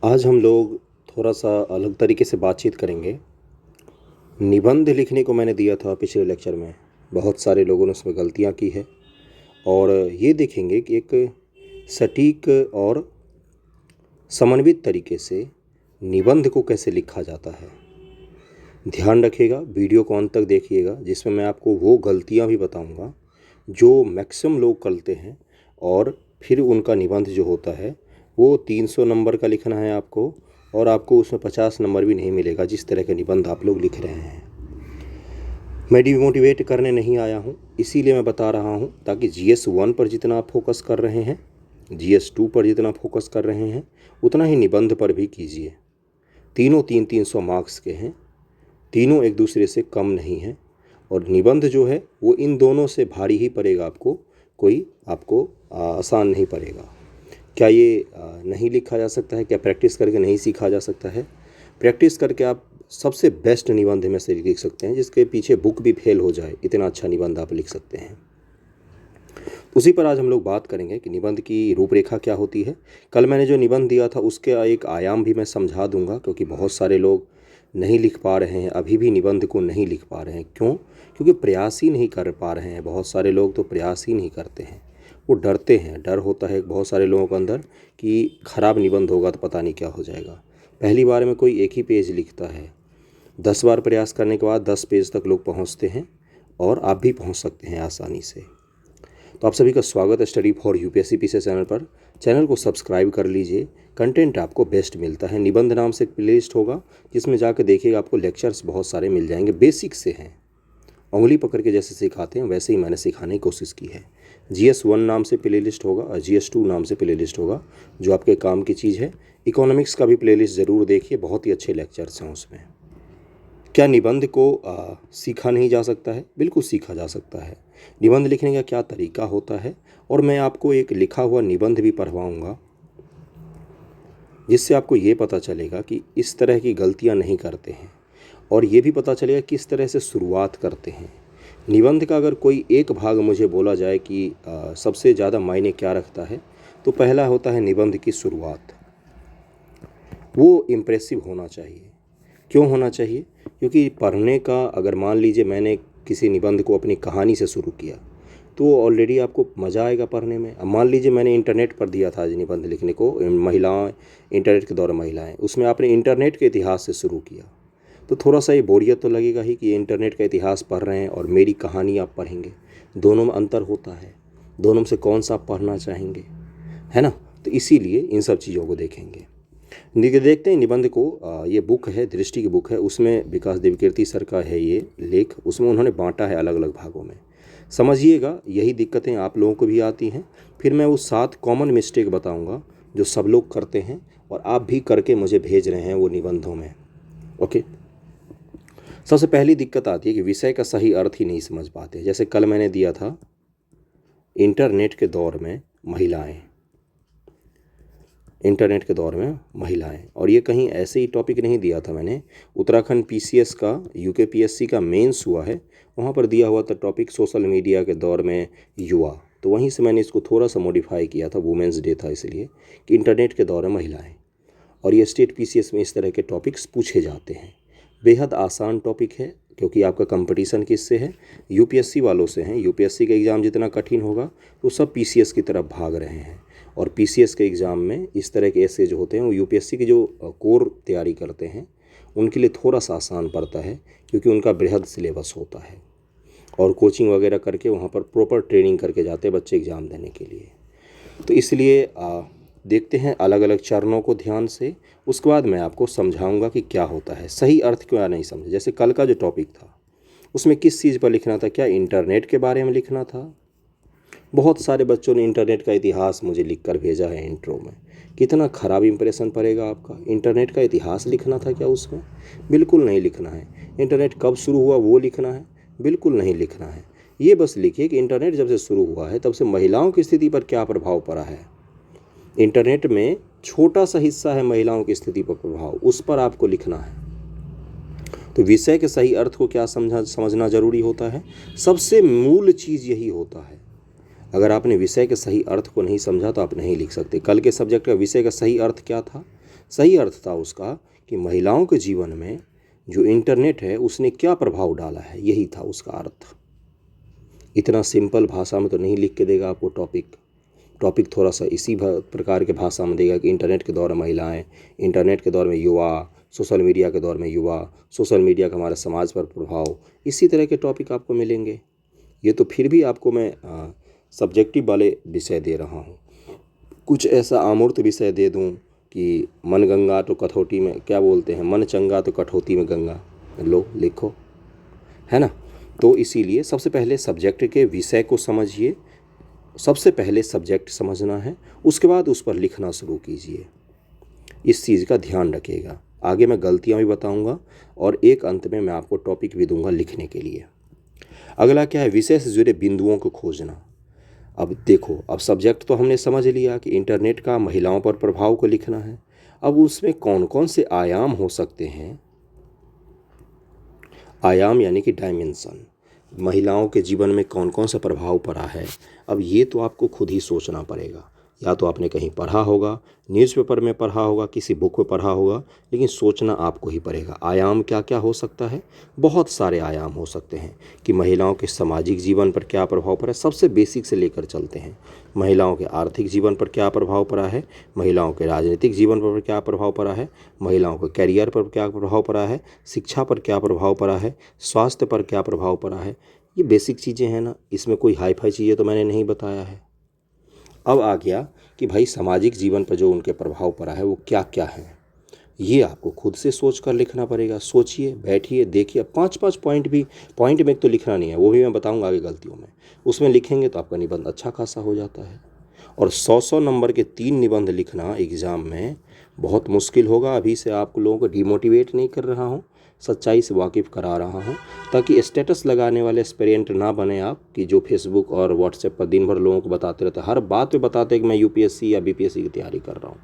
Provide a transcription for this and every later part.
आज हम लोग थोड़ा सा अलग तरीके से बातचीत करेंगे। निबंध लिखने को मैंने दिया था पिछले लेक्चर में, बहुत सारे लोगों ने उसमें गलतियां की है और ये देखेंगे कि एक सटीक और समन्वित तरीके से निबंध को कैसे लिखा जाता है। ध्यान रखिएगा, वीडियो को अंत तक देखिएगा, जिसमें मैं आपको वो गलतियां भी बताऊंगा जो मैक्सिमम लोग करते हैं और फिर उनका निबंध जो होता है वो 300 नंबर का लिखना है आपको, और आपको उसमें 50 नंबर भी नहीं मिलेगा जिस तरह के निबंध आप लोग लिख रहे हैं। मैं डिमोटिवेट करने नहीं आया हूँ, इसीलिए मैं बता रहा हूँ ताकि GS1 पर जितना आप फोकस कर रहे हैं, GS2 पर जितना फोकस कर रहे हैं, उतना ही निबंध पर भी कीजिए। तीनों 300 मार्क्स के हैं, तीनों एक दूसरे से कम नहीं हैं, और निबंध जो है वो इन दोनों से भारी ही पड़ेगा आपको, कोई आपको आसान नहीं पड़ेगा। क्या ये नहीं लिखा जा सकता है? क्या प्रैक्टिस करके नहीं सीखा जा सकता है? प्रैक्टिस करके आप सबसे बेस्ट निबंध में से लिख सकते हैं, जिसके पीछे बुक भी फेल हो जाए, इतना अच्छा निबंध आप लिख सकते हैं। उसी पर आज हम लोग बात करेंगे कि निबंध की रूपरेखा क्या होती है। कल मैंने जो निबंध दिया था उसके एक आयाम भी मैं समझा दूंगा, क्योंकि बहुत सारे लोग नहीं लिख पा रहे हैं, अभी भी निबंध को नहीं लिख पा रहे हैं। क्यों? क्योंकि प्रयास ही नहीं कर पा रहे हैं। बहुत सारे लोग तो प्रयास ही नहीं करते हैं, वो डरते हैं। डर होता है बहुत सारे लोगों के अंदर कि खराब निबंध होगा तो पता नहीं क्या हो जाएगा। पहली बार में कोई एक ही पेज लिखता है, 10 बार प्रयास करने के बाद 10 पेज तक लोग पहुंचते हैं, और आप भी पहुंच सकते हैं आसानी से। तो आप सभी का स्वागत है study for UPSC PCS channel पर। चैनल को सब्सक्राइब कर लीजिए, कंटेंट आपको बेस्ट मिलता है। निबंध नाम से एक प्लेलिस्ट होगा, जिसमें जाकर देखिएगा, आपको लेक्चर्स बहुत सारे मिल जाएंगे। बेसिक से हैं, उंगली पकड़ के जैसे सिखाते हैं वैसे ही मैंने सिखाने की कोशिश की है। GS1 नाम से प्लेलिस्ट होगा और GS2 नाम से प्लेलिस्ट होगा, जो आपके काम की चीज़ है। इकोनॉमिक्स का भी प्लेलिस्ट ज़रूर देखिए, बहुत ही अच्छे लेक्चर्स हैं उसमें। क्या निबंध को सीखा नहीं जा सकता है? बिल्कुल सीखा जा सकता है। निबंध लिखने का क्या तरीका होता है, और मैं आपको एक लिखा हुआ निबंध भी पढ़वाऊँगा, जिससे आपको ये पता चलेगा कि इस तरह की गलतियाँ नहीं करते हैं, और ये भी पता चलेगा किस तरह से शुरुआत करते हैं। निबंध का अगर कोई एक भाग मुझे बोला जाए कि सबसे ज़्यादा मायने क्या रखता है, तो पहला होता है निबंध की शुरुआत। वो इम्प्रेसिव होना चाहिए। क्यों होना चाहिए? क्योंकि पढ़ने का, अगर मान लीजिए मैंने किसी निबंध को अपनी कहानी से शुरू किया, तो ऑलरेडी आपको मज़ा आएगा पढ़ने में। अब मान लीजिए मैंने इंटरनेट पर दिया था आज निबंध लिखने को, महिलाएं, इंटरनेट के दौर महिलाएं, उसमें आपने इंटरनेट के इतिहास से शुरू किया, तो थोड़ा सा ये बोरियत तो लगेगा ही कि ये इंटरनेट का इतिहास पढ़ रहे हैं और मेरी कहानी आप पढ़ेंगे। दोनों में अंतर होता है, दोनों में से कौन सा आप पढ़ना चाहेंगे, है ना? तो इसीलिए इन सब चीज़ों को देखेंगे। देखते हैं निबंध को। ये बुक है, दृष्टि की बुक है, उसमें विकास देवकीर्ति सर का है ये लेख। उसमें उन्होंने बांटा है अलग अलग भागों में। समझिएगा, यही दिक्कतें आप लोगों को भी आती हैं। फिर मैं वो 7 कॉमन मिस्टेक बताऊंगा जो सब लोग करते हैं और आप भी करके मुझे भेज रहे हैं वो निबंधों में। ओके, सबसे पहली दिक्कत आती है कि विषय का सही अर्थ ही नहीं समझ पाते। जैसे कल मैंने दिया था इंटरनेट के दौर में महिलाएं, इंटरनेट के दौर में महिलाएं, और ये कहीं ऐसे ही टॉपिक नहीं दिया था मैंने। उत्तराखंड PCS का, UKPSC का मेंस हुआ है, वहाँ पर दिया हुआ था टॉपिक सोशल मीडिया के दौर में युवा। तो वहीं से मैंने इसको थोड़ा सा मॉडिफाई किया था, वुमेंस डे था इसलिए, कि इंटरनेट के दौर में महिलाएँ। और ये स्टेट PCS में इस तरह के टॉपिक्स पूछे जाते हैं। बेहद आसान टॉपिक है, क्योंकि आपका कंपटीशन किससे है? UPSC वालों से हैं। UPSC का एग्ज़ाम जितना कठिन होगा तो सब PCS की तरफ भाग रहे हैं, और PCS के एग्ज़ाम में इस तरह के ऐसे जो होते हैं वो UPSC की जो कोर तैयारी करते हैं उनके लिए थोड़ा सा आसान पड़ता है, क्योंकि उनका बृहद सिलेबस होता है, और कोचिंग वगैरह करके वहाँ पर प्रॉपर ट्रेनिंग करके जाते हैं बच्चे एग्ज़ाम देने के लिए। तो इसलिए देखते हैं अलग अलग चरणों को ध्यान से, उसके बाद मैं आपको समझाऊंगा कि क्या होता है। सही अर्थ क्यों नहीं समझे? जैसे कल का जो टॉपिक था उसमें किस चीज़ पर लिखना था? क्या इंटरनेट के बारे में लिखना था? बहुत सारे बच्चों ने इंटरनेट का इतिहास मुझे लिख कर भेजा है इंट्रो में। कितना ख़राब इंप्रेशन पड़ेगा आपका। इंटरनेट का इतिहास लिखना था क्या उसमें? बिल्कुल नहीं लिखना है। इंटरनेट कब शुरू हुआ वो लिखना है? बिल्कुल नहीं लिखना है। ये बस लिखिए कि इंटरनेट जब से शुरू हुआ है तब से महिलाओं की स्थिति पर क्या प्रभाव पड़ा है। इंटरनेट में छोटा सा हिस्सा है महिलाओं की स्थिति पर प्रभाव, उस पर आपको लिखना है। तो विषय के सही अर्थ को क्या समझना जरूरी होता है। सबसे मूल चीज़ यही होता है। अगर आपने विषय के सही अर्थ को नहीं समझा तो आप नहीं लिख सकते। कल के सब्जेक्ट का विषय का सही अर्थ क्या था? सही अर्थ था उसका कि महिलाओं के जीवन में जो इंटरनेट है उसने क्या प्रभाव डाला है, यही था उसका अर्थ। इतना सिंपल भाषा में तो नहीं लिख के देगा आपको टॉपिक थोड़ा सा इसी प्रकार के भाषा में देगा कि इंटरनेट के दौर में महिलाएं, इंटरनेट के दौर में युवा, सोशल मीडिया के दौर में युवा, सोशल मीडिया का हमारे समाज पर प्रभाव, इसी तरह के टॉपिक आपको मिलेंगे। ये तो फिर भी आपको मैं सब्जेक्टिव वाले विषय दे रहा हूँ। कुछ ऐसा अमूर्त विषय दे दूँ कि मन गंगा तो कठौती में, क्या बोलते हैं, मन चंगा तो कठौती में गंगा, लो लिखो, है ना। तो इसीलिए सबसे पहले सब्जेक्ट के विषय को समझिए, सबसे पहले सब्जेक्ट समझना है, उसके बाद उस पर लिखना शुरू कीजिए। इस चीज़ का ध्यान रखिएगा। आगे मैं गलतियां भी बताऊंगा और एक अंत में मैं आपको टॉपिक भी दूंगा लिखने के लिए। अगला क्या है, विषय से जुड़े बिंदुओं को खोजना। अब देखो, अब सब्जेक्ट तो हमने समझ लिया कि इंटरनेट का महिलाओं पर प्रभाव को लिखना है। अब उसमें कौन कौन से आयाम हो सकते हैं, आयाम यानी कि डायमेंशन, महिलाओं के जीवन में कौन कौन सा प्रभाव पड़ा है। अब ये तो आपको खुद ही सोचना पड़ेगा। या तो आपने कहीं पढ़ा होगा, न्यूज़पेपर में पढ़ा होगा, किसी बुक में पढ़ा होगा, लेकिन सोचना आपको ही पड़ेगा। आयाम क्या क्या हो सकता है, बहुत सारे आयाम हो सकते हैं कि महिलाओं के सामाजिक जीवन पर क्या प्रभाव पड़ा है। सबसे बेसिक से लेकर चलते हैं, महिलाओं के आर्थिक जीवन पर क्या प्रभाव पड़ा है, महिलाओं के राजनीतिक जीवन पर क्या प्रभाव पड़ा है, महिलाओं के करियर पर क्या प्रभाव पड़ा है, शिक्षा पर क्या प्रभाव पड़ा है, स्वास्थ्य पर क्या प्रभाव पड़ा है। ये बेसिक चीज़ें हैं ना, इसमें कोई हाई फाई चीज़ें तो मैंने नहीं बताया है। अब आ गया कि भाई सामाजिक जीवन पर जो उनके प्रभाव पड़ा है वो क्या क्या है, ये आपको खुद से सोच कर लिखना पड़ेगा। सोचिए, बैठिए, देखिए। 5-5 पॉइंट भी, पॉइंट में तो लिखना नहीं है, वो भी मैं बताऊंगा आगे गलतियों में। उसमें लिखेंगे तो आपका निबंध अच्छा खासा हो जाता है। और 100-100 नंबर के 3 निबंध लिखना एग्ज़ाम में बहुत मुश्किल होगा। अभी से आप लोगों को डिमोटिवेट नहीं कर रहा हूँ, सच्चाई से वाकिफ़ करा रहा हूँ, ताकि स्टेटस लगाने वाले एस्पिरेंट ना बने आप, कि जो फेसबुक और व्हाट्सएप पर दिन भर लोगों को बताते रहते हैं, हर बात पे बताते हैं कि मैं यूपीएससी या बीपीएससी की तैयारी कर रहा हूँ।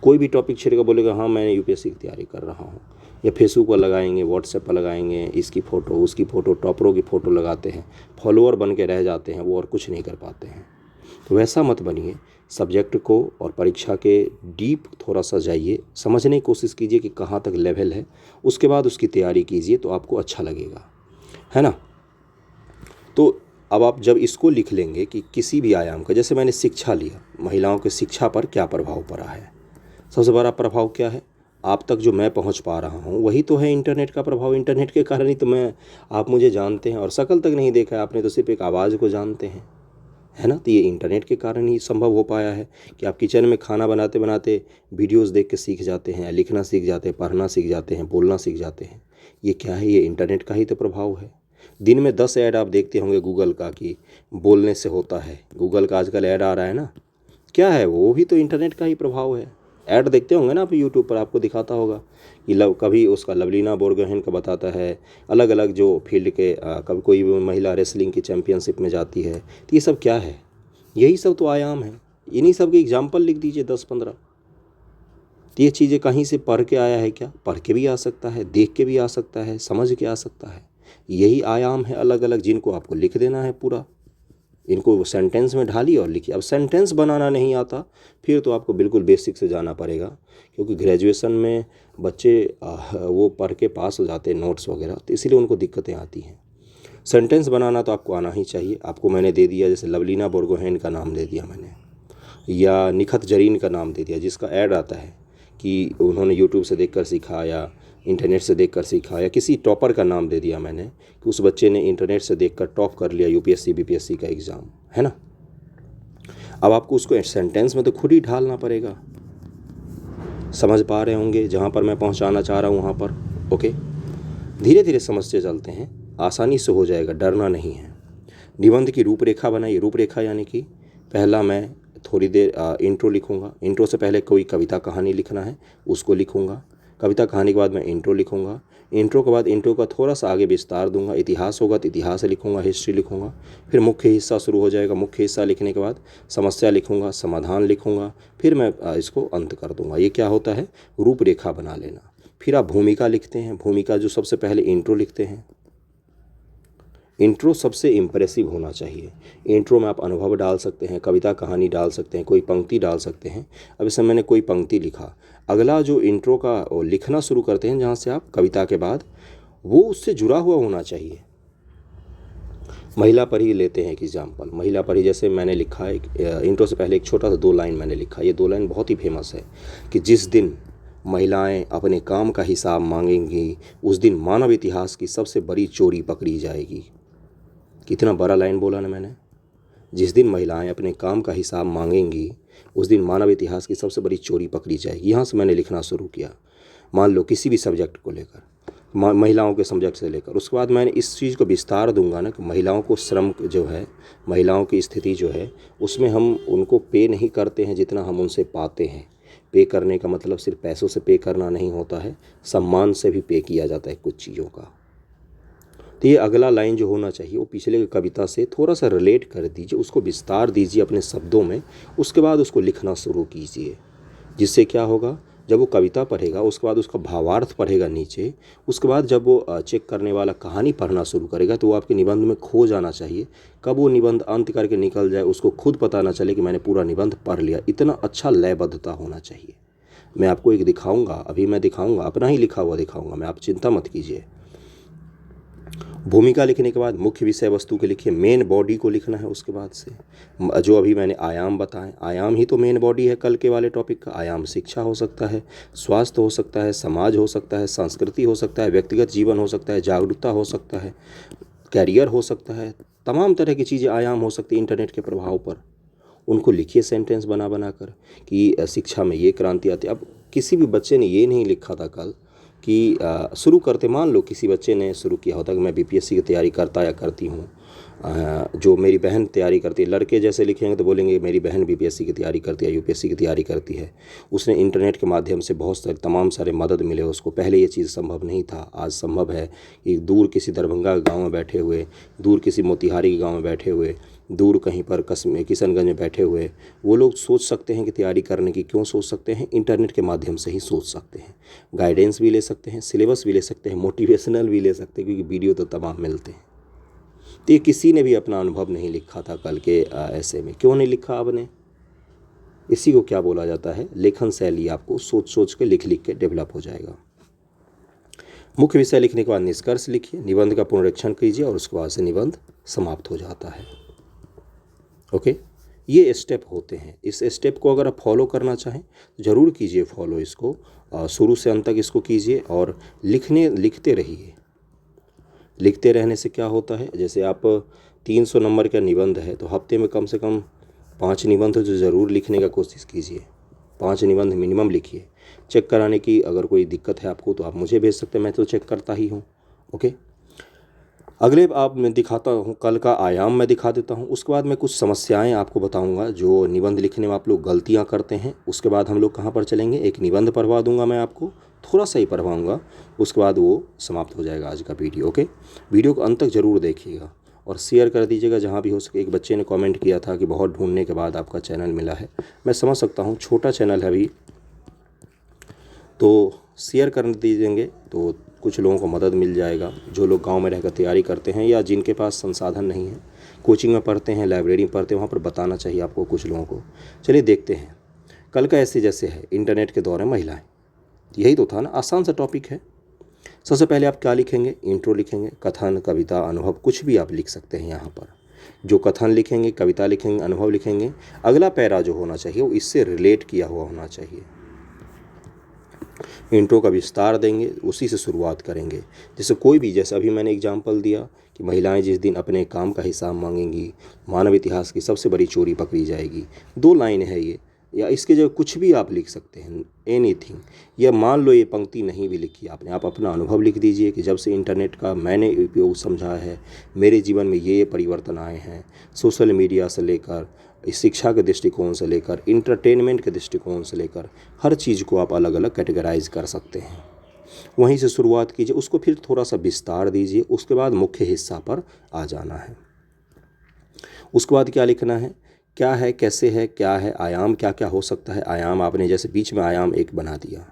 कोई भी टॉपिक छेड़ेगा, बोलेगा हाँ मैं यूपीएससी की तैयारी कर रहा हूँ, या फेसबुक पर लगाएंगे, व्हाट्सएप पर लगाएंगे, इसकी फ़ोटो उसकी फ़ोटो, टॉपरों की फ़ोटो लगाते हैं, फॉलोअर बन के रह जाते हैं वो, और कुछ नहीं कर पाते हैं। तो वैसा मत बनिए। सब्जेक्ट को और परीक्षा के डीप थोड़ा सा जाइए, समझने की कोशिश कीजिए कि कहाँ तक लेवल है, उसके बाद उसकी तैयारी कीजिए तो आपको अच्छा लगेगा, है ना। तो अब आप जब इसको लिख लेंगे कि किसी भी आयाम का, जैसे मैंने शिक्षा लिया, महिलाओं के शिक्षा पर क्या प्रभाव पड़ा है, सबसे बड़ा प्रभाव क्या है, आप तक जो मैं पहुंच पा रहा हूं वही तो है इंटरनेट का प्रभाव। इंटरनेट के कारण ही तो मैं, आप मुझे जानते हैं, और शक्ल तक नहीं देखा है आपने, तो सिर्फ एक आवाज़ को जानते हैं, है ना। तो ये इंटरनेट के कारण ही संभव हो पाया है कि आप किचन में खाना बनाते बनाते वीडियोस देख के सीख जाते हैं, लिखना सीख जाते हैं, पढ़ना सीख जाते हैं, बोलना सीख जाते हैं। ये क्या है, ये इंटरनेट का ही तो प्रभाव है। दिन में 10 ऐड आप देखते होंगे गूगल का कि बोलने से होता है, गूगल का आजकल ऐड आ रहा है ना, क्या है वो भी तो इंटरनेट का ही प्रभाव है। ऐड देखते होंगे ना आप यूट्यूब पर, आपको दिखाता होगा कि कभी उसका लवलीना बोरगोहेन का बताता है, अलग अलग जो फील्ड के, कभी कोई महिला रेसलिंग की चैम्पियनशिप में जाती है। तो ये सब क्या है, यही सब तो आयाम है। इन्हीं सब के एग्जाम्पल लिख दीजिए 10-15। तो ये चीज़ें कहीं से पढ़ के आया है क्या, पढ़ के भी आ सकता है, देख के भी आ सकता है, समझ के आ सकता है। यही आयाम है अलग अलग, जिनको आपको लिख देना है पूरा। इनको सेंटेंस में ढालिए और लिखिए। अब सेंटेंस बनाना नहीं आता, फिर तो आपको बिल्कुल बेसिक से जाना पड़ेगा, क्योंकि ग्रेजुएशन में बच्चे वो पढ़ के पास हो जाते हैं नोट्स वगैरह, तो इसीलिए उनको दिक्कतें आती हैं। सेंटेंस बनाना तो आपको आना ही चाहिए। आपको मैंने दे दिया, जैसे लवलीना बोरगोहेन का नाम दे दिया मैंने, या निखत जरीन का नाम दे दिया, जिसका ऐड आता है कि उन्होंने यूट्यूब से देखकर सीखा या इंटरनेट से देखकर सीखा, या किसी टॉपर का नाम दे दिया मैंने कि उस बच्चे ने इंटरनेट से देखकर टॉप कर लिया यूपीएससी बीपीएससी का एग्ज़ाम, है ना। अब आपको उसको सेंटेंस में तो खुद ही ढालना पड़ेगा। समझ पा रहे होंगे जहाँ पर मैं पहुँचाना चाह रहा हूँ वहाँ पर, ओके। धीरे धीरे समझते चलते हैं, आसानी से हो जाएगा, डरना नहीं है। निबंध की रूपरेखा बनाइए। रूपरेखा यानी कि पहला मैं थोड़ी देर इंट्रो लिखूंगा, इंट्रो से पहले कोई कविता कहानी लिखना है उसको लिखूंगा, कविता कहानी के बाद मैं इंट्रो लिखूंगा, इंट्रो के बाद इंट्रो का थोड़ा सा आगे विस्तार दूंगा, इतिहास होगा तो इतिहास लिखूंगा, हिस्ट्री लिखूंगा, फिर मुख्य हिस्सा शुरू हो जाएगा। मुख्य हिस्सा लिखने के बाद समस्या लिखूंगा, समाधान लिखूंगा, फिर मैं इसको अंत कर दूंगा। ये क्या होता है, रूपरेखा बना लेना। फिर आप भूमिका लिखते हैं। भूमिका जो सबसे पहले इंट्रो लिखते हैं, इंट्रो सबसे इम्प्रेसिव होना चाहिए। इंट्रो में आप अनुभव डाल सकते हैं, कविता कहानी डाल सकते हैं, कोई पंक्ति डाल सकते हैं। अब इसमें मैंने कोई पंक्ति लिखा, अगला जो इंट्रो का लिखना शुरू करते हैं जहाँ से आप कविता के बाद, वो उससे जुड़ा हुआ होना चाहिए। महिला पर ही लेते हैं एक एग्जाम्पल। महिला पर ही जैसे मैंने लिखा एक इंट्रो से पहले एक छोटा सा 2 लाइन मैंने लिखा। ये 2 लाइन बहुत ही फेमस है कि जिस दिन महिलाएं अपने काम का हिसाब मांगेंगी उस दिन मानव इतिहास की सबसे बड़ी चोरी पकड़ी जाएगी। कितना बड़ा लाइन बोला ना मैंने। जिस दिन महिलाएं अपने काम का हिसाब मांगेंगी उस दिन मानव इतिहास की सबसे बड़ी चोरी पकड़ी जाएगी। यहाँ से मैंने लिखना शुरू किया। मान लो किसी भी सब्जेक्ट को लेकर, महिलाओं के सब्जेक्ट से लेकर, उसके बाद मैंने इस चीज़ को विस्तार दूंगा ना कि महिलाओं को श्रम जो है, महिलाओं की स्थिति जो है उसमें हम उनको पे नहीं करते हैं जितना हम उनसे पाते हैं। पे करने का मतलब सिर्फ पैसों से पे करना नहीं होता है, सम्मान से भी पे किया जाता है कुछ चीज़ों का। तो ये अगला लाइन जो होना चाहिए वो पिछले कविता से थोड़ा सा रिलेट कर दीजिए, उसको विस्तार दीजिए अपने शब्दों में, उसके बाद उसको लिखना शुरू कीजिए। जिससे क्या होगा, जब वो कविता पढ़ेगा उसके बाद उसका भावार्थ पढ़ेगा नीचे, उसके बाद जब वो चेक करने वाला कहानी पढ़ना शुरू करेगा तो वो आपके निबंध में खो जाना चाहिए। कब वो निबंध अंत करके निकल जाए उसको खुद पता ना चले कि मैंने पूरा निबंध पढ़ लिया। इतना अच्छा लयबद्धता होना चाहिए। मैं आपको एक दिखाऊंगा, अभी मैं दिखाऊंगा, अपना ही लिखा हुआ दिखाऊंगा मैं, आप चिंता मत कीजिए। भूमिका लिखने के बाद मुख्य विषय वस्तु के लिखिए, मेन बॉडी को लिखना है। उसके बाद से जो अभी मैंने आयाम बताएं, आयाम ही तो मेन बॉडी है कल के वाले टॉपिक का। आयाम शिक्षा हो सकता है, स्वास्थ्य हो सकता है, समाज हो सकता है, संस्कृति हो सकता है, व्यक्तिगत जीवन हो सकता है, जागरूकता हो सकता है, कैरियर हो सकता है, तमाम तरह की चीज़ें आयाम हो सकती है इंटरनेट के प्रभाव पर। उनको लिखिए सेंटेंस बना बना कर कि शिक्षा में ये क्रांति आती है। अब किसी भी बच्चे ने ये नहीं लिखा था कल कि शुरू करते, मान लो किसी बच्चे ने शुरू किया होता कि मैं बीपीएससी की तैयारी करता या करती हूँ, जो मेरी बहन तैयारी करती है। लड़के जैसे लिखेंगे तो बोलेंगे मेरी बहन बीपीएससी की तैयारी करती है, यूपीएससी की तैयारी करती है। उसने इंटरनेट के माध्यम से बहुत सारे तमाम सारे मदद मिले उसको। पहले ये चीज़ संभव नहीं था, आज संभव है कि दूर किसी दरभंगा गाँव में बैठे हुए, दूर किसी मोतिहारी के गाँव में बैठे हुए, दूर कहीं पर किशनगंज में बैठे हुए वो लोग सोच सकते हैं कि तैयारी करने की। क्यों सोच सकते हैं? इंटरनेट के माध्यम से ही सोच सकते हैं। गाइडेंस भी ले सकते हैं, सिलेबस भी ले सकते हैं, मोटिवेशनल भी ले सकते हैं, क्योंकि वीडियो तो तमाम मिलते हैं। तो ये किसी ने भी अपना अनुभव नहीं लिखा था कल के ऐसे में। क्यों नहीं लिखा आपने? इसी को क्या बोला जाता है, लेखन शैली आपको सोच सोच के लिख लिख के डेवलप हो जाएगा। मुख्य विषय लिखने के बाद निष्कर्ष लिखिए, निबंध का पुनरीक्षण कीजिए और उसके बाद से निबंध समाप्त हो जाता है। ओके, ये स्टेप होते हैं। इस स्टेप को अगर आप फॉलो करना चाहें तो ज़रूर कीजिए फॉलो इसको, शुरू से अंत तक इसको कीजिए और लिखते रहिए। लिखते रहने से क्या होता है, जैसे आप 300 नंबर का निबंध है तो हफ्ते में कम से कम 5 निबंध तो ज़रूर लिखने का कोशिश कीजिए। 5 निबंध मिनिमम लिखिए। चेक कराने की अगर कोई दिक्कत है आपको तो आप मुझे भेज सकते हैं, मैं तो चेक करता ही हूँ। ओके, अगले आप मैं दिखाता हूँ, कल का आयाम मैं दिखा देता हूँ। उसके बाद मैं कुछ समस्याएं आपको बताऊँगा जो निबंध लिखने में आप लोग गलतियाँ करते हैं। उसके बाद हम लोग कहाँ पर चलेंगे, एक निबंध पढ़वा दूंगा मैं आपको, थोड़ा सा ही पढ़वाऊँगा, उसके बाद वो समाप्त हो जाएगा आज का वीडियो। ओके, वीडियो को अंत तक ज़रूर देखिएगा और शेयर कर दीजिएगा जहाँ भी हो सके। एक बच्चे ने कॉमेंट किया था कि बहुत ढूंढने के बाद आपका चैनल मिला है। मैं समझ सकता हूँ, छोटा चैनल है अभी, तो शेयर कर दीजिएंगे तो कुछ लोगों को मदद मिल जाएगा। जो लोग गांव में रहकर तैयारी करते हैं या जिनके पास संसाधन नहीं है, कोचिंग में पढ़ते हैं, लाइब्रेरी में पढ़ते हैं, वहाँ पर बताना चाहिए आपको कुछ लोगों को। चलिए देखते हैं कल का ऐसे जैसे है, इंटरनेट के दौर में महिलाएं, यही तो था ना, आसान सा टॉपिक है। सबसे पहले आप क्या लिखेंगे, इंट्रो लिखेंगे। कथन, कविता, अनुभव, कुछ भी आप लिख सकते हैं यहाँ पर। जो कथन लिखेंगे, कविता लिखेंगे, अनुभव लिखेंगे, अगला पैरा जो होना चाहिए वो इससे रिलेट किया हुआ होना चाहिए। इंट्रो का विस्तार देंगे, उसी से शुरुआत करेंगे। जैसे कोई भी, जैसे अभी मैंने एग्जांपल दिया कि महिलाएं जिस दिन अपने काम का हिसाब मांगेंगी मानव इतिहास की सबसे बड़ी चोरी पकड़ी जाएगी। 2 लाइन है ये, या इसके जगह कुछ भी आप लिख सकते हैं, एनीथिंग। या मान लो ये पंक्ति नहीं भी लिखी आपने, आप अपना अनुभव लिख दीजिए कि जब से इंटरनेट का मैंने उपयोग समझा है मेरे जीवन में ये परिवर्तन आए हैं। सोशल मीडिया से लेकर शिक्षा के दृष्टिकोण से लेकर इंटरटेनमेंट के दृष्टिकोण से लेकर हर चीज़ को आप अलग अलग कैटेगराइज कर सकते हैं। वहीं से शुरुआत कीजिए, उसको फिर थोड़ा सा विस्तार दीजिए, उसके बाद मुख्य हिस्सा पर आ जाना है। उसके बाद क्या लिखना है, क्या है, कैसे है, क्या है, आयाम क्या क्या हो सकता है। आयाम आपने जैसे बीच में आयाम एक बना दिया,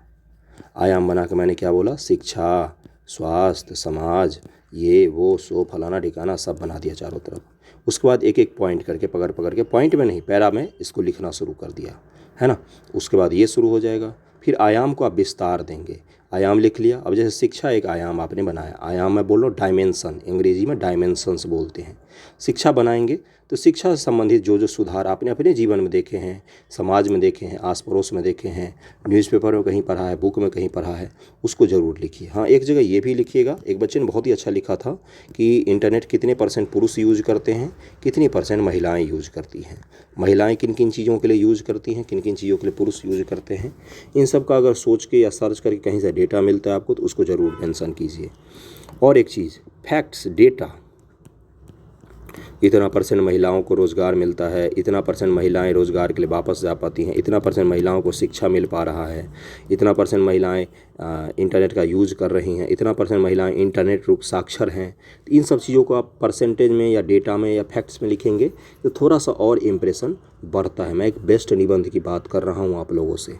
आयाम बना के मैंने क्या बोला, शिक्षा, स्वास्थ्य, समाज, ये वो सो फलाना ठिकाना सब बना दिया चारों तरफ। उसके बाद एक एक पॉइंट करके पकड़ पकड़ के, पॉइंट में नहीं पैरा में इसको लिखना शुरू कर दिया, है ना। उसके बाद ये शुरू हो जाएगा। फिर आयाम को आप विस्तार देंगे। आयाम लिख लिया। अब जैसे शिक्षा एक आयाम आपने बनाया, आयाम मैं बोल रहा हूँ डायमेंशन, अंग्रेजी में डायमेंशंस बोलते हैं। शिक्षा बनाएंगे तो शिक्षा से संबंधित जो जो सुधार आपने अपने जीवन में देखे हैं, समाज में देखे हैं, आस पड़ोस में देखे हैं, न्यूज़पेपर में कहीं पढ़ा है, बुक में कहीं पढ़ा है, उसको ज़रूर लिखिए। हाँ, एक जगह ये भी लिखिएगा, एक बच्चे ने बहुत ही अच्छा लिखा था कि इंटरनेट कितने % पुरुष यूज करते हैं, कितनी % महिलाएं यूज करती हैं, महिलाएं किन किन चीज़ों के लिए यूज करती हैं, किन किन चीज़ों के लिए पुरुष यूज करते हैं। इन सब का अगर सोच के या सर्च करके कहीं से डेटा मिलता है आपको तो उसको ज़रूर मेंशन कीजिए। और एक चीज़, फैक्ट्स, डेटा, इतना % महिलाओं को रोज़गार मिलता है, इतना % महिलाएं रोज़गार के लिए वापस जा पाती हैं, इतना % महिलाओं को शिक्षा मिल पा रहा है, इतना % महिलाएं इंटरनेट का यूज़ कर रही हैं, इतना % महिलाएं इंटरनेट रूप साक्षर हैं। तो इन सब चीज़ों को आप परसेंटेज में या डेटा में या फैक्ट्स में लिखेंगे तो थोड़ा सा और इम्प्रेशन बढ़ता है। मैं एक बेस्ट निबंध की बात कर रहा हूँ आप लोगों से।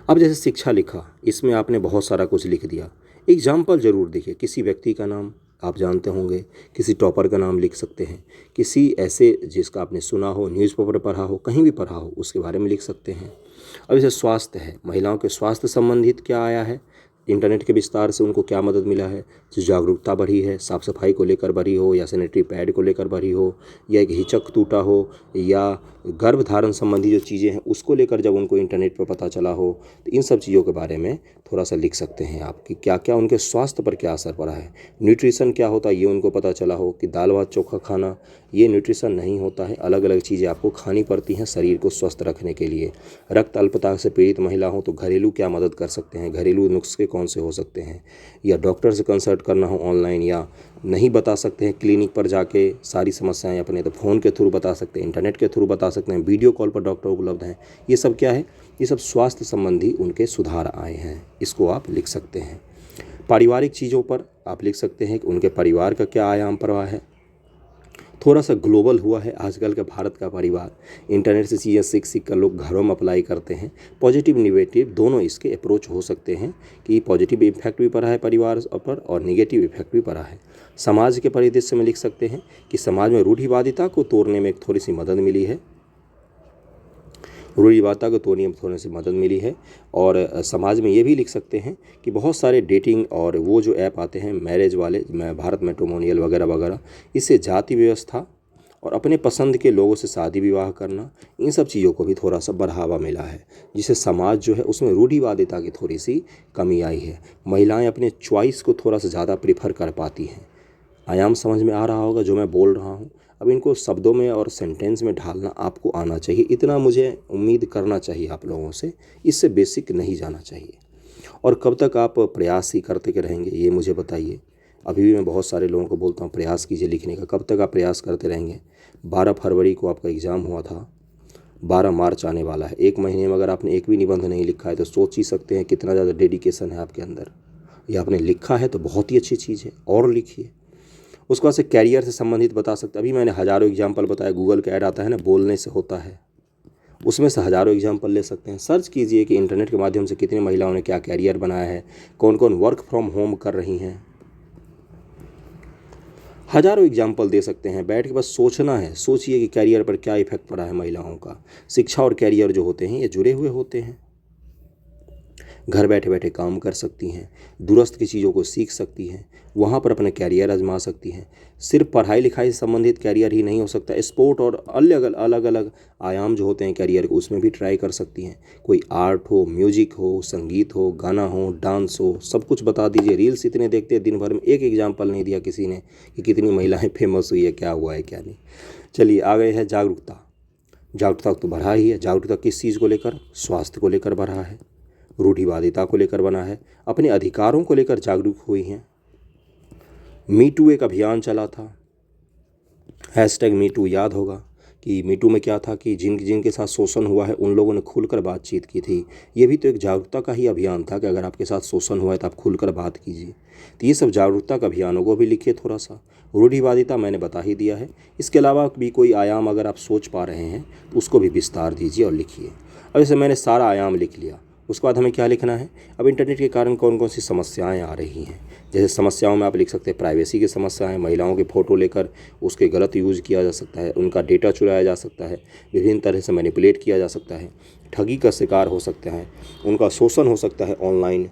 अब जैसे शिक्षा लिखा, इसमें आपने बहुत सारा कुछ लिख दिया। एग्जाम्पल ज़रूर देखिए, किसी व्यक्ति का नाम आप जानते होंगे, किसी टॉपर का नाम लिख सकते हैं, किसी ऐसे जिसका आपने सुना हो, न्यूज़पेपर पढ़ा हो, कहीं भी पढ़ा हो, उसके बारे में लिख सकते हैं। अब जैसे स्वास्थ्य है, महिलाओं के स्वास्थ्य संबंधित क्या आया है, इंटरनेट के विस्तार से उनको क्या मदद मिला है, जो जागरूकता बढ़ी है, साफ़ सफाई को लेकर बढ़ी हो, या सैनिटरी पैड को लेकर बढ़ी हो, या एक हिचक टूटा हो, या गर्भधारण संबंधी जो चीज़ें हैं उसको लेकर जब उनको इंटरनेट पर पता चला हो, तो इन सब चीज़ों के बारे में थोड़ा सा लिख सकते हैं आप कि क्या क्या उनके स्वास्थ्य पर क्या असर पड़ा है। न्यूट्रिशन क्या होता है ये उनको पता चला हो कि दाल भात चोखा खाना ये न्यूट्रिशन नहीं होता है, अलग अलग चीज़ें आपको खानी पड़ती हैं शरीर को स्वस्थ रखने के लिए। रक्त अल्पता से पीड़ित महिला हो तो घरेलू क्या मदद कर सकते हैं, घरेलू नुस्खे कौन से हो सकते हैं, या डॉक्टर से कंसल्ट करना हो ऑनलाइन, या नहीं बता सकते हैं क्लिनिक पर जाके सारी समस्याएं अपने, तो फ़ोन के थ्रू बता सकते हैं, इंटरनेट के थ्रू बता सकते हैं, वीडियो कॉल पर डॉक्टर उपलब्ध हैं। ये सब क्या है, ये सब स्वास्थ्य संबंधी उनके सुधार आए हैं, इसको आप लिख सकते हैं। पारिवारिक चीज़ों पर आप लिख सकते हैं कि उनके परिवार का क्या आयाम प्रवाह है। थोड़ा सा ग्लोबल हुआ है आजकल का भारत का परिवार, इंटरनेट से चीज़ें सीख सीख कर लोग घरों में अप्लाई करते हैं। पॉजिटिव निगेटिव दोनों इसके अप्रोच हो सकते हैं कि पॉजिटिव इफेक्ट भी पड़ा है परिवार पर और निगेटिव इफेक्ट भी पड़ा है। समाज के परिदृश्य में लिख सकते हैं कि समाज में रूढ़िवादिता को तोड़ने में एक थोड़ी सी मदद मिली है, रूढ़िवादिता को तोड़ने में थोड़ी सी मदद मिली है। और समाज में ये भी लिख सकते हैं कि बहुत सारे डेटिंग और वो जो ऐप आते हैं मैरिज वाले, भारत मैट्रिमोनियल वगैरह वगैरह, इससे जाति व्यवस्था और अपने पसंद के लोगों से शादी विवाह करना, इन सब चीज़ों को भी थोड़ा सा बढ़ावा मिला है, जिससे समाज जो है उसमें रूढ़िवादिता की थोड़ी सी कमी आई है। महिलाएं अपने चॉइस को थोड़ा सा ज़्यादा प्रेफर कर पाती हैं। आयाम समझ में आ रहा होगा जो मैं बोल रहा हूँ। अब इनको शब्दों में और सेंटेंस में ढालना आपको आना चाहिए, इतना मुझे उम्मीद करना चाहिए आप लोगों से, इससे बेसिक नहीं जाना चाहिए। और कब तक आप प्रयास ही करते के रहेंगे ये मुझे बताइए। अभी भी मैं बहुत सारे लोगों को बोलता हूँ प्रयास कीजिए लिखने का, कब तक आप प्रयास करते रहेंगे। 12 फरवरी को आपका एग्ज़ाम हुआ था, 12 मार्च आने वाला है, 1 महीने में अगर आपने एक भी निबंध नहीं लिखा है तो सोच ही सकते हैं कितना ज़्यादा डेडिकेशन है आपके अंदर। या आपने लिखा है तो बहुत ही अच्छी चीज़ है, और लिखिए। उसके बाद से कैरियर से संबंधित बता सकते, अभी मैंने हज़ारों एग्जाम्पल बताया, गूगल का ऐड आता है ना, बोलने से होता है, उसमें से हज़ारों एग्जाम्पल ले सकते हैं। सर्च कीजिए कि इंटरनेट के माध्यम से कितनी महिलाओं ने क्या कैरियर बनाया है, कौन कौन वर्क फ्रॉम होम कर रही हैं, हज़ारों एग्जाम्पल दे सकते हैं। बैठ के बस सोचना है, सोचिए कि कैरियर पर क्या इफेक्ट पड़ा है महिलाओं का। शिक्षा और कैरियर जो होते हैं ये जुड़े हुए होते हैं। घर बैठे बैठे काम कर सकती हैं, दूरस्थ की चीज़ों को सीख सकती हैं, वहाँ पर अपने कैरियर आजमा सकती हैं। सिर्फ पढ़ाई लिखाई से संबंधित कैरियर ही नहीं हो सकता, स्पोर्ट और अलग अलग आयाम जो होते हैं कैरियर के, उसमें भी ट्राई कर सकती हैं। कोई आर्ट हो, म्यूजिक हो, संगीत हो, गाना हो, डांस हो, सब कुछ बता दीजिए। रील्स इतने देखते हैं दिन भर में, एक एग्जाम्पल नहीं दिया किसी ने कि कितनी महिलाएँ फेमस हुई है, क्या हुआ है क्या नहीं। चलिए आ गए हैं जागरूकता। जागरूकता तो बढ़ा ही है। जागरूकता किस चीज़ को लेकर, स्वास्थ्य को लेकर बढ़ा है, रूढ़िवादिता को लेकर बना है, अपने अधिकारों को लेकर जागरूक हुई हैं। मी टू एक अभियान चला था, #MeToo याद होगा कि मीटू में क्या था कि जिनके साथ शोषण हुआ है उन लोगों ने खुलकर बातचीत की थी। ये भी तो एक जागरूकता का ही अभियान था कि अगर आपके साथ शोषण हुआ है तो आप खुलकर बात कीजिए। तो ये सब जागरूकता का अभियानों को भी लिखिए थोड़ा सा। रूढ़िवादिता मैंने बता ही दिया है, इसके अलावा भी कोई आयाम अगर आप सोच पा रहे हैं तो उसको भी विस्तार दीजिए और लिखिए। अब जैसे मैंने सारा आयाम लिख लिया, उसके बाद हमें क्या लिखना है, अब इंटरनेट के कारण कौन कौन सी समस्याएं आ रही हैं। जैसे समस्याओं में आप लिख सकते हैं प्राइवेसी की समस्याएं, महिलाओं के फ़ोटो लेकर उसके गलत यूज़ किया जा सकता है, उनका डेटा चुराया जा सकता है, विभिन्न तरह से मैनिपुलेट किया जा सकता है, ठगी का शिकार हो सकते हैं, उनका शोषण हो सकता है, ऑनलाइन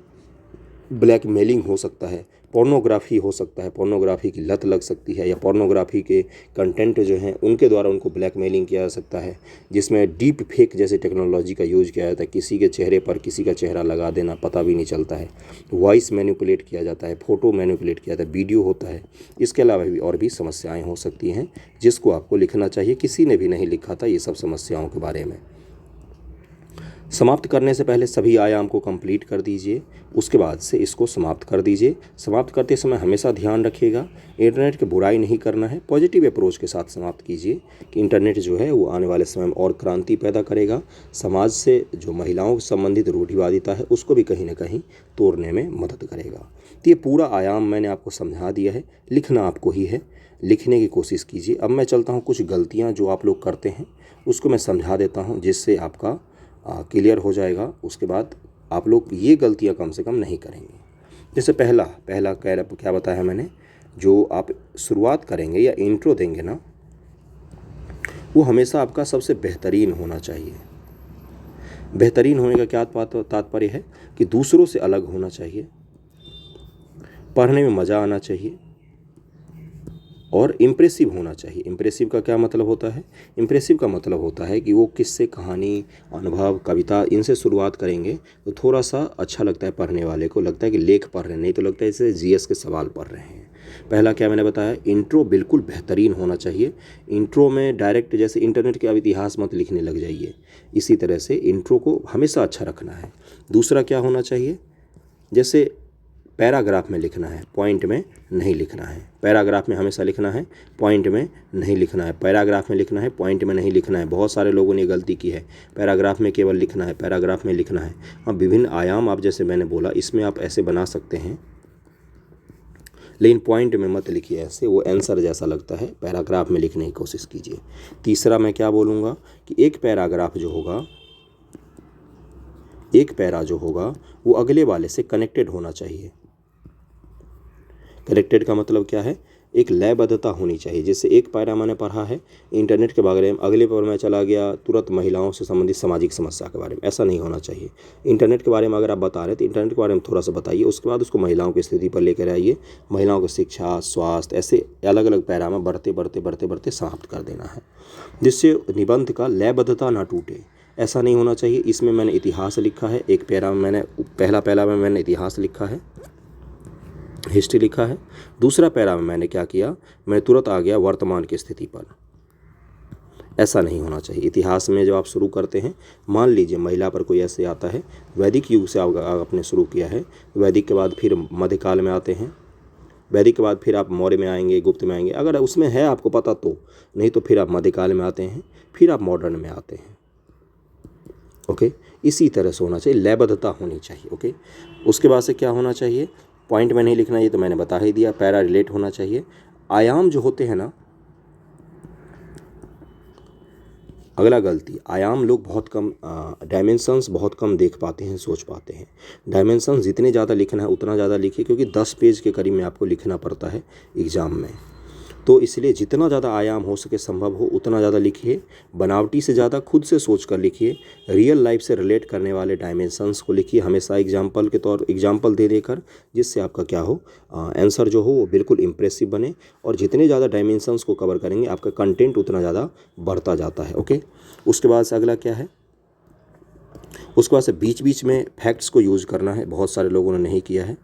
ब्लैकमेलिंग हो सकता है, पोर्नोग्राफी हो सकता है, पोर्नोग्राफी की लत लग सकती है, या पोर्नोग्राफी के कंटेंट जो हैं उनके द्वारा उनको ब्लैकमेलिंग किया जा सकता है, जिसमें डीप फेक जैसे टेक्नोलॉजी का यूज़ किया जाता है, किसी के चेहरे पर किसी का चेहरा लगा देना पता भी नहीं चलता है, वॉइस मैनिपुलेट किया जाता है, फ़ोटो मैनिपुलेट किया जाता है, वीडियो होता है। इसके अलावा भी और भी समस्याएँ हो सकती हैं जिसको आपको लिखना चाहिए। किसी ने भी नहीं लिखा था ये सब समस्याओं के बारे में। समाप्त करने से पहले सभी आयाम को कंप्लीट कर दीजिए, उसके बाद से इसको समाप्त कर दीजिए। समाप्त करते समय हमेशा ध्यान रखिएगा इंटरनेट की बुराई नहीं करना है, पॉजिटिव अप्रोच के साथ समाप्त कीजिए कि इंटरनेट जो है वो आने वाले समय में और क्रांति पैदा करेगा, समाज से जो महिलाओं से संबंधित रूढ़िवादिता है उसको भी कहीं ना कहीं तोड़ने में मदद करेगा। तो ये पूरा आयाम मैंने आपको समझा दिया है, लिखना आपको ही है, लिखने की कोशिश कीजिए। अब मैं चलता हूँ, कुछ गलतियाँ जो आप लोग करते हैं उसको मैं समझा देता हूँ जिससे आपका क्लियर हो जाएगा। उसके बाद आप लोग ये गलतियां कम से कम नहीं करेंगे। जैसे पहला क्या बताया मैंने, जो आप शुरुआत करेंगे या इंट्रो देंगे ना, वो हमेशा आपका सबसे बेहतरीन होना चाहिए। बेहतरीन होने का क्या तात्पर्य है कि दूसरों से अलग होना चाहिए, पढ़ने में मज़ा आना चाहिए और इम्प्रेसिव होना चाहिए। इम्प्रेसिव का क्या मतलब होता है? इम्प्रेसिव का मतलब होता है कि वो किस्से, कहानी, अनुभव, कविता इनसे शुरुआत करेंगे तो थोड़ा सा अच्छा लगता है, पढ़ने वाले को लगता है कि लेख पढ़ रहे हैं, नहीं तो लगता है जैसे जीएस के सवाल पढ़ रहे हैं। पहला क्या मैंने बताया, इंट्रो बिल्कुल बेहतरीन होना चाहिए। इंट्रो में डायरेक्ट जैसे इंटरनेट के अब इतिहास मत लिखने लग जाइए, इसी तरह से इंट्रो को हमेशा अच्छा रखना है। दूसरा क्या होना चाहिए, जैसे पैराग्राफ में लिखना है, पॉइंट में नहीं लिखना है। पैराग्राफ में हमेशा लिखना है, पॉइंट में नहीं लिखना है। पैराग्राफ में लिखना है, पॉइंट में नहीं लिखना है। बहुत सारे लोगों ने गलती की है, पैराग्राफ में केवल लिखना है, पैराग्राफ में लिखना है। अब विभिन्न आयाम आप जैसे मैंने बोला इसमें आप ऐसे बना सकते हैं, लेकिन पॉइंट में मत लिखिए ऐसे, वो आंसर जैसा लगता है। पैराग्राफ में लिखने की कोशिश कीजिए। तीसरा मैं क्या बोलूँगा कि एक पैरा जो होगा वो अगले वाले से कनेक्टेड होना चाहिए। कनेक्टेड का मतलब क्या है, एक लयबद्धता होनी चाहिए। जैसे एक पैरा मैंने पढ़ा है इंटरनेट के बारे में, अगले पर मैं चला गया तुरंत महिलाओं से संबंधित सामाजिक समस्या के बारे में, ऐसा नहीं होना चाहिए। इंटरनेट के बारे में अगर आप बता रहे हैं तो इंटरनेट के बारे में थोड़ा सा बताइए, उसके बाद उसको महिलाओं की स्थिति पर लेकर आइए, महिलाओं की शिक्षा, स्वास्थ्य, ऐसे अलग अलग पैरा में बढ़ते समाप्त कर देना है, जिससे निबंध का लयबद्धता ना टूटे। ऐसा नहीं होना चाहिए। इसमें मैंने इतिहास लिखा है, एक पैरा में मैंने पहला में मैंने इतिहास लिखा है, हिस्ट्री लिखा है। दूसरा पैरा में मैंने क्या किया, मैं तुरंत आ गया वर्तमान की स्थिति पर। ऐसा नहीं होना चाहिए। इतिहास में जो आप शुरू करते हैं, मान लीजिए महिला पर कोई ऐसे आता है, वैदिक युग से आपने शुरू किया है, वैदिक के बाद फिर मध्यकाल में आते हैं, वैदिक के बाद फिर आप मौर्य में आएंगे, गुप्त में आएंगे, अगर उसमें है आपको पता तो, नहीं तो फिर आप मध्यकाल में आते हैं, फिर आप मॉडर्न में आते हैं। ओके, इसी तरह से होना चाहिए, लयबद्धता होनी चाहिए। ओके, उसके बाद से क्या होना चाहिए, पॉइंट में नहीं लिखना, ये तो मैंने बता ही दिया। पैरा रिलेट होना चाहिए। आयाम जो होते हैं ना, अगला गलती, आयाम लोग बहुत कम, डायमेंशंस बहुत कम देख पाते हैं, सोच पाते हैं। डायमेंशंस जितने ज़्यादा लिखना है उतना ज़्यादा लिखिए, क्योंकि 10 पेज के करीब में आपको लिखना पड़ता है एग्ज़ाम में, तो इसलिए जितना ज़्यादा आयाम हो सके, संभव हो उतना ज़्यादा लिखिए। बनावटी से ज़्यादा खुद से सोच कर लिखिए। रियल लाइफ से रिलेट करने वाले डायमेंशंस को लिखिए, हमेशा एग्जाम्पल दे देकर, जिससे आपका क्या हो, आंसर जो हो वो बिल्कुल इम्प्रेसिव बने। और जितने ज़्यादा डायमेंशंस को कवर करेंगे आपका कंटेंट उतना ज़्यादा बढ़ता जाता है। ओके, उसके बाद से अगला क्या है, उसके बाद से बीच बीच में फैक्ट्स को यूज़ करना है। बहुत सारे लोगों ने नहीं किया है।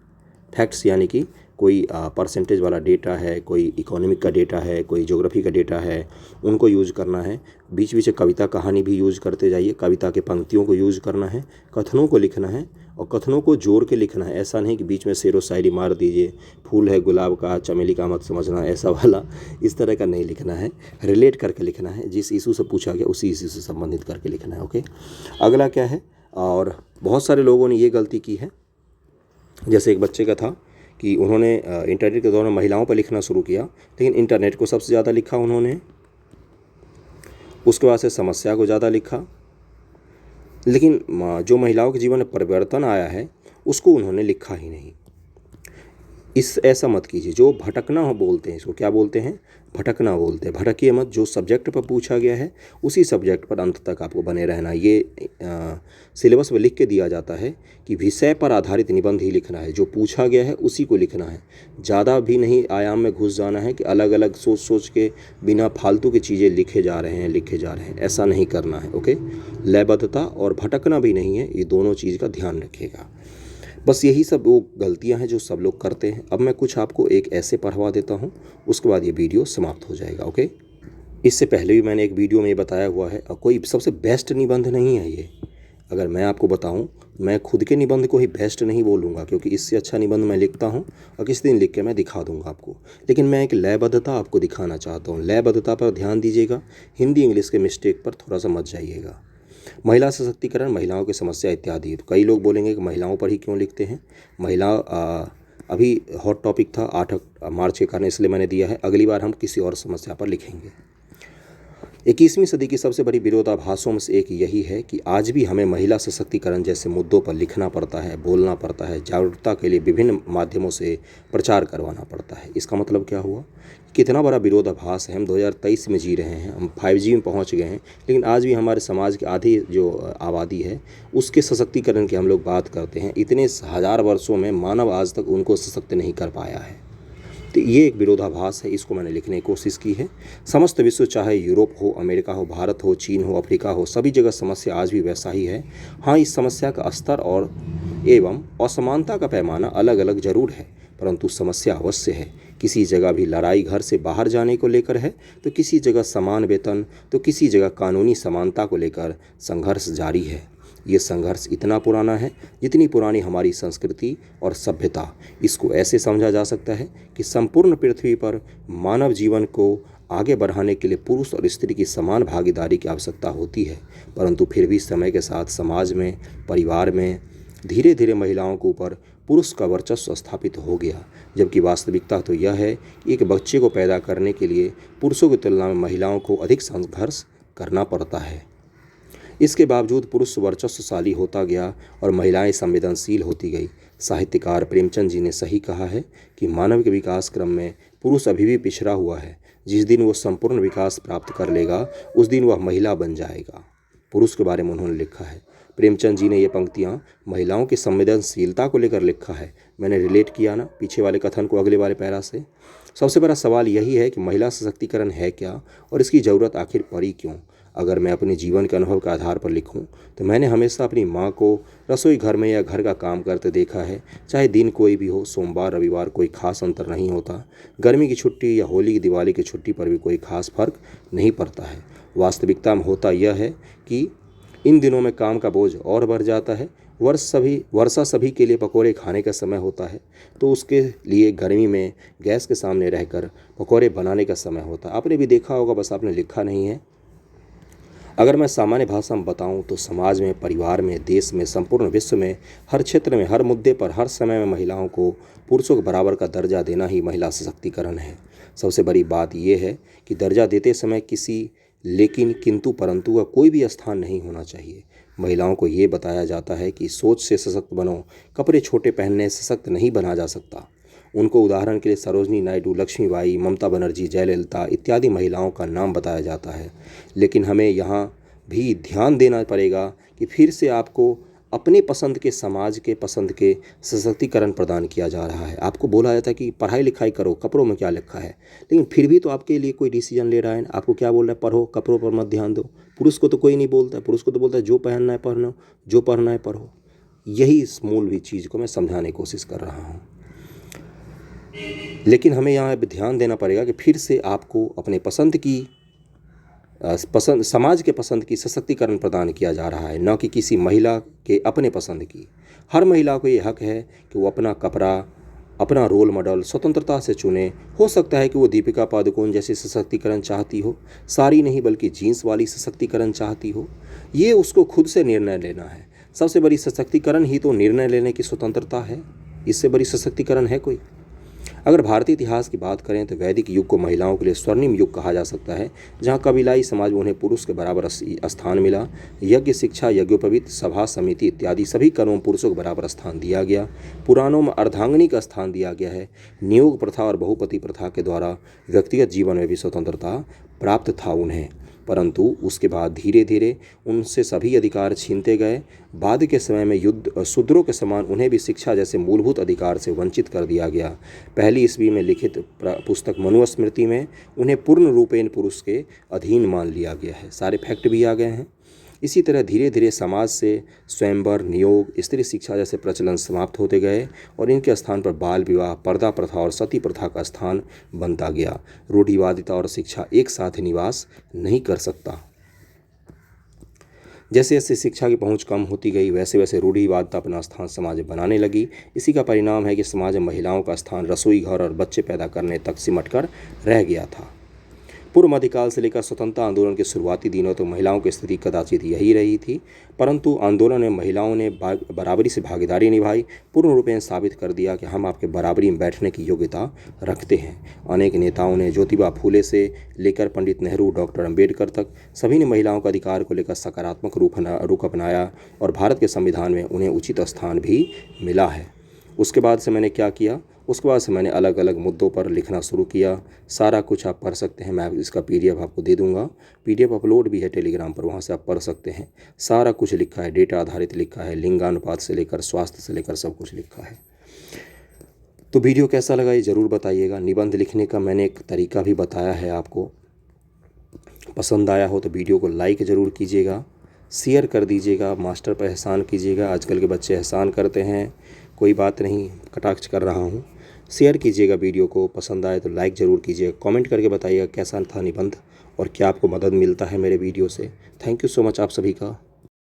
फैक्ट्स यानी कि कोई परसेंटेज वाला डेटा है, कोई इकोनॉमिक का डेटा है, कोई ज्योग्राफी का डेटा है, उनको यूज़ करना है। बीच बीच में कविता कहानी भी यूज़ करते जाइए, कविता के पंक्तियों को यूज़ करना है, कथनों को लिखना है और कथनों को जोड़ के लिखना है। ऐसा नहीं कि बीच में शेरो शायरी मार दीजिए, फूल है गुलाब का चमेली का मत समझना, ऐसा वाला इस तरह का नहीं लिखना है। रिलेट करके लिखना है, जिस इशू से पूछा गया उसी इशू से संबंधित करके लिखना है। ओके, अगला क्या है, और बहुत सारे लोगों ने ये गलती की है, जैसे एक बच्चे का था कि उन्होंने इंटरनेट के दौरान महिलाओं पर लिखना शुरू किया, लेकिन इंटरनेट को सबसे ज़्यादा लिखा उन्होंने, उसके बाद से समस्या को ज़्यादा लिखा, लेकिन जो महिलाओं के जीवन में परिवर्तन आया है उसको उन्होंने लिखा ही नहीं। इस ऐसा मत कीजिए। जो भटकना हो बोलते हैं, इसको क्या बोलते हैं? भटकना बोलते हैं। भटकिए मत। जो सब्जेक्ट पर पूछा गया है उसी सब्जेक्ट पर अंत तक आपको बने रहना। ये सिलेबस में लिख के दिया जाता है कि विषय पर आधारित निबंध ही लिखना है। जो पूछा गया है उसी को लिखना है। ज़्यादा भी नहीं आयाम में घुस जाना है कि अलग अलग सोच सोच के बिना फालतू की चीज़ें लिखे जा रहे हैं। ऐसा नहीं करना है। ओके, लयबद्धता और भटकना भी नहीं है, ये दोनों चीज़ का ध्यान रखिएगा। बस यही सब वो गलतियां हैं जो सब लोग करते हैं। अब मैं कुछ आपको एक ऐसे पढ़वा देता हूं, उसके बाद ये वीडियो समाप्त हो जाएगा। ओके, इससे पहले भी मैंने एक वीडियो में ये बताया हुआ है, और कोई सबसे बेस्ट निबंध नहीं है ये। अगर मैं आपको बताऊं, मैं खुद के निबंध को ही बेस्ट नहीं बोलूँगा, क्योंकि इससे अच्छा निबंध मैं लिखता हूँ और किसी दिन लिख के मैं दिखा दूंगा आपको। लेकिन मैं एक लयबद्धता आपको दिखाना चाहता हूँ। लयबद्धता पर ध्यान दीजिएगा। हिंदी इंग्लिश के मिस्टेक पर थोड़ा सा मत जाइएगा। महिला सशक्तिकरण, महिलाओं की समस्या इत्यादि। तो कई लोग बोलेंगे कि महिलाओं पर ही क्यों लिखते हैं। अभी हॉट टॉपिक था 8 मार्च के कारण, इसलिए मैंने दिया है। अगली बार हम किसी और समस्या पर लिखेंगे। 21वीं सदी की सबसे बड़ी विरोधाभासों में से एक यही है कि आज भी हमें महिला सशक्तिकरण जैसे मुद्दों पर लिखना पड़ता है, बोलना पड़ता है, जागरूकता के लिए विभिन्न माध्यमों से प्रचार करवाना पड़ता है। इसका मतलब क्या हुआ? कितना बड़ा विरोधाभास है। हम 2023 में जी रहे हैं, हम 5G में पहुंच गए हैं, लेकिन आज भी हमारे समाज की आधी जो आबादी है उसके सशक्तिकरण की हम लोग बात करते हैं। इतने हजार वर्षों में मानव आज तक उनको सशक्त नहीं कर पाया है। तो ये एक विरोधाभास है, इसको मैंने लिखने की कोशिश की है। समस्त विश्व, चाहे यूरोप हो, अमेरिका हो, भारत हो, चीन हो, अफ्रीका हो, सभी जगह समस्या आज भी वैसा ही है। हाँ, इस समस्या का स्तर और एवं असमानता का पैमाना अलग अलग जरूर है, परंतु समस्या अवश्य है। किसी जगह भी लड़ाई घर से बाहर जाने को लेकर है, तो किसी जगह समान वेतन, तो किसी जगह कानूनी समानता को लेकर संघर्ष जारी है। ये संघर्ष इतना पुराना है जितनी पुरानी हमारी संस्कृति और सभ्यता। इसको ऐसे समझा जा सकता है कि संपूर्ण पृथ्वी पर मानव जीवन को आगे बढ़ाने के लिए पुरुष और स्त्री की समान भागीदारी की आवश्यकता होती है, परंतु फिर भी समय के साथ समाज में, परिवार में धीरे धीरे महिलाओं के ऊपर पुरुष का वर्चस्व स्थापित हो गया। जबकि वास्तविकता तो यह है कि एक बच्चे को पैदा करने के लिए पुरुषों की तुलना में महिलाओं को अधिक संघर्ष करना पड़ता है। इसके बावजूद पुरुष वर्चस्वशाली होता गया और महिलाएं संवेदनशील होती गई। साहित्यकार प्रेमचंद जी ने सही कहा है कि मानव के विकास क्रम में पुरुष अभी भी पिछड़ा हुआ है। जिस दिन वो संपूर्ण विकास प्राप्त कर लेगा, उस दिन वह महिला बन जाएगा। पुरुष के बारे में उन्होंने लिखा है। प्रेमचंद जी ने ये पंक्तियाँ महिलाओं की संवेदनशीलता को लेकर लिखा है। मैंने रिलेट किया ना पीछे वाले कथन को अगले वाले पैरा से। सबसे बड़ा सवाल यही है कि महिला सशक्तिकरण है क्या और इसकी ज़रूरत आखिर पड़ी क्यों। अगर मैं अपने जीवन के अनुभव के आधार पर लिखूं, तो मैंने हमेशा अपनी माँ को रसोई घर में या घर का काम करते देखा है। चाहे दिन कोई भी हो, सोमवार रविवार कोई खास अंतर नहीं होता। गर्मी की छुट्टी या होली की दिवाली की छुट्टी पर भी कोई खास फर्क नहीं पड़ता है। वास्तविकता में होता यह है कि इन दिनों में काम का बोझ और बढ़ जाता है। वर्षा सभी के लिए पकौड़े खाने का समय होता है, तो उसके लिए गर्मी में गैस के सामने रहकर पकौड़े बनाने का समय होता है। आपने भी देखा होगा, बस आपने लिखा नहीं है। अगर मैं सामान्य भाषा में बताऊं तो समाज में, परिवार में, देश में, संपूर्ण विश्व में, हर क्षेत्र में, हर मुद्दे पर, हर समय में महिलाओं को पुरुषों के बराबर का दर्जा देना ही महिला सशक्तिकरण है। सबसे बड़ी बात यह है कि दर्जा देते समय किसी लेकिन, किंतु, परंतु का कोई भी स्थान नहीं होना चाहिए। महिलाओं को ये बताया जाता है कि सोच से सशक्त बनो, कपड़े छोटे पहनने से सशक्त नहीं बना जा सकता। उनको उदाहरण के लिए सरोजनी नायडू, लक्ष्मीबाई, ममता बनर्जी, जयललिता इत्यादि महिलाओं का नाम बताया जाता है। लेकिन हमें यहाँ भी ध्यान देना पड़ेगा कि फिर से आपको अपने पसंद के, समाज के पसंद के सशक्तिकरण प्रदान किया जा रहा है। आपको बोला जाता है कि पढ़ाई लिखाई करो, कपड़ों में क्या लिखा है, लेकिन फिर भी तो आपके लिए कोई डिसीजन ले रहा है। आपको क्या बोल रहा है? पढ़ो, कपड़ों पर मत ध्यान दो। पुरुष को तो कोई नहीं बोलता है। पुरुष को तो बोलता है जो पहनना है पहनो, जो पढ़ना है पढ़ो। यही इस मूल भी चीज़ को मैं समझाने की कोशिश कर रहा हूँ। लेकिन हमें यहाँ ध्यान देना पड़ेगा कि फिर से आपको अपने समाज के पसंद की सशक्तिकरण प्रदान किया जा रहा है, न कि किसी महिला के अपने पसंद की। हर महिला को ये हक है कि वो अपना कपड़ा, अपना रोल मॉडल स्वतंत्रता से चुने। हो सकता है कि वो दीपिका पादुकोण जैसी सशक्तिकरण चाहती हो, साड़ी नहीं बल्कि जीन्स वाली सशक्तिकरण चाहती हो। ये उसको खुद से निर्णय लेना है। सबसे बड़ी सशक्तिकरण ही तो निर्णय लेने की स्वतंत्रता है। इससे बड़ी सशक्तिकरण है कोई? अगर भारतीय इतिहास की बात करें तो वैदिक युग को महिलाओं के लिए स्वर्णिम युग कहा जा सकता है, जहाँ कबीलाई समाज में उन्हें पुरुष के बराबर स्थान मिला। यज्ञ, शिक्षा, यज्ञोपवीत, सभा समिति इत्यादि सभी कर्मों में पुरुषों को बराबर स्थान दिया गया। पुराणों में अर्धांगिनी का स्थान दिया गया है। नियोग प्रथा और बहुपति प्रथा के द्वारा व्यक्तिगत जीवन में भी स्वतंत्रता प्राप्त था उन्हें, परंतु उसके बाद धीरे धीरे उनसे सभी अधिकार छीनते गए। बाद के समय में युद्ध शूद्रों के समान उन्हें भी शिक्षा जैसे मूलभूत अधिकार से वंचित कर दिया गया। पहली ईस्वी में लिखित पुस्तक मनुस्मृति में उन्हें पूर्ण रूपेण पुरुष के अधीन मान लिया गया है। सारे फैक्ट भी आ गए हैं। इसी तरह धीरे धीरे समाज से स्वयंवर, नियोग, स्त्री शिक्षा जैसे प्रचलन समाप्त होते गए और इनके स्थान पर बाल विवाह, पर्दा प्रथा और सती प्रथा का स्थान बनता गया। रूढ़िवादिता और शिक्षा एक साथ निवास नहीं कर सकता। जैसे जैसे शिक्षा की पहुंच कम होती गई, वैसे वैसे रूढ़िवादिता अपना स्थान समाज में बनाने लगी। इसी का परिणाम है कि समाज में महिलाओं का स्थान रसोई घर और बच्चे पैदा करने तक सिमट कर रह गया था। पूर्व मध्यकाल से लेकर स्वतंत्रता आंदोलन के शुरुआती दिनों तो महिलाओं की स्थिति कदाचित यही रही थी, परंतु आंदोलन में महिलाओं ने बराबरी से भागीदारी निभाई, पूर्ण रूपेण साबित कर दिया कि हम आपके बराबरी में बैठने की योग्यता रखते हैं। अनेक नेताओं ने, ज्योतिबा फूले से लेकर पंडित नेहरू, डॉक्टर अंबेडकर तक, सभी ने महिलाओं के अधिकार को लेकर सकारात्मक रुख अपनाया और भारत के संविधान में उन्हें उचित स्थान भी मिला है। उसके बाद से मैंने क्या किया, उसके बाद से मैंने अलग अलग मुद्दों पर लिखना शुरू किया। सारा कुछ आप पढ़ सकते हैं, मैं इसका PDF आपको दे दूंगा। PDF अपलोड भी है टेलीग्राम पर, वहाँ से आप पढ़ सकते हैं। सारा कुछ लिखा है, डेटा आधारित लिखा है, लिंगानुपात से लेकर स्वास्थ्य से लेकर सब कुछ लिखा है। तो वीडियो कैसा लगा ये ज़रूर बताइएगा। निबंध लिखने का मैंने एक तरीका भी बताया है आपको। पसंद आया हो तो वीडियो को लाइक ज़रूर कीजिएगा, शेयर कर दीजिएगा, मास्टर पर एहसान कीजिएगा। आजकल के बच्चे एहसान करते हैं, कोई बात नहीं, कटाक्ष कर रहा हूँ। शेयर कीजिएगा वीडियो को, पसंद आए तो लाइक ज़रूर कीजिएगा। कमेंट करके बताइएगा कैसा था निबंध और क्या आपको मदद मिलता है मेरे वीडियो से। थैंक यू सो मच आप सभी का।